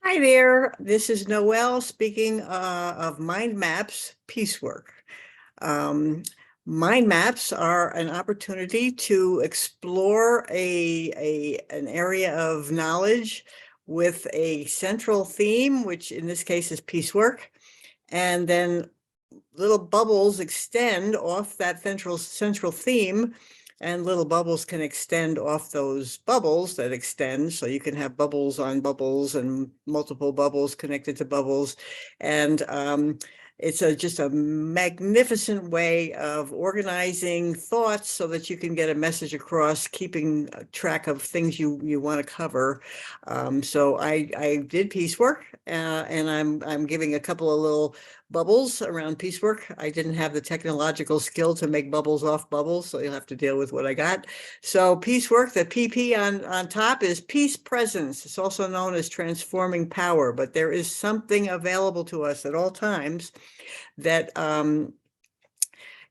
Hi there, this is Noelle speaking of mind maps, piecework. Um, Mind maps are an opportunity to explore an area of knowledge with a central theme, which in this case is piecework, and then little bubbles extend off that central theme, and little bubbles can extend off those bubbles that extend. So you can have bubbles on bubbles and multiple bubbles connected to bubbles. And it's just a magnificent way of organizing thoughts so that you can get a message across, keeping track of things you want to cover. So I did piecework, and I'm giving a couple of little bubbles around piecework. I didn't have the technological skill to make bubbles off bubbles, so you'll have to deal with what I got. So piecework, the PP on top is peace presence. It's also known as transforming power, but there is something available to us at all times that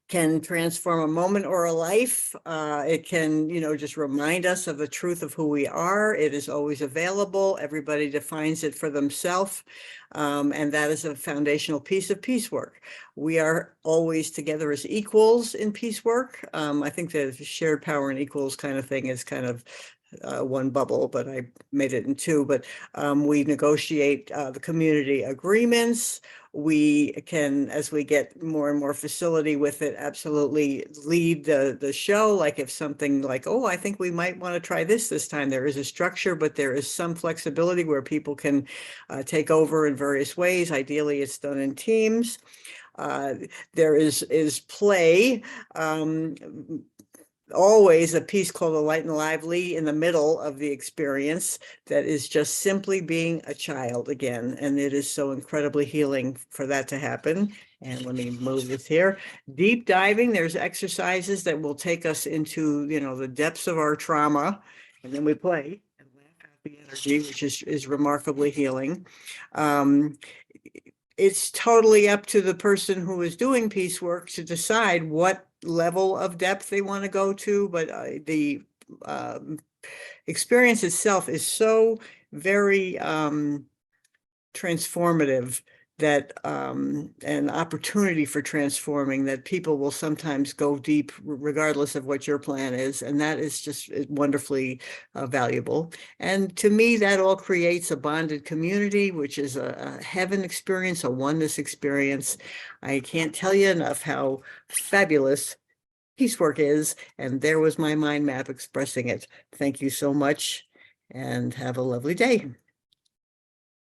can transform a moment or a life. It can, just remind us of the truth of who we are. It is always available. Everybody defines it for themselves. And that is a foundational piece of piecework. We are always together as equals in piecework. I think the shared power and equals kind of thing is kind of one bubble, but I made it in two. But we negotiate the community agreements. We can, as we get more and more facility with it, absolutely lead the show. Like if something like, oh, I think we might want to try this time. There is a structure, but there is some flexibility where people can take over in various ways. Ideally, it's done in teams. There is play. Always a piece called A Light and Lively in the middle of the experience that is just simply being a child again. And it is so incredibly healing for that to happen. And let me move this here. Deep diving, there's exercises that will take us into, the depths of our trauma. And then we play and laugh out the energy, which is remarkably healing. It's totally up to the person who is doing piecework to decide what level of depth they want to go to, but the experience itself is so very transformative that an opportunity for transforming that people will sometimes go deep regardless of what your plan is, and that is just wonderfully valuable. And to me, that all creates a bonded community, which is a heaven experience, a oneness experience. I can't tell you enough how fabulous piecework is, and there was my mind map expressing it. Thank you so much, and have a lovely day.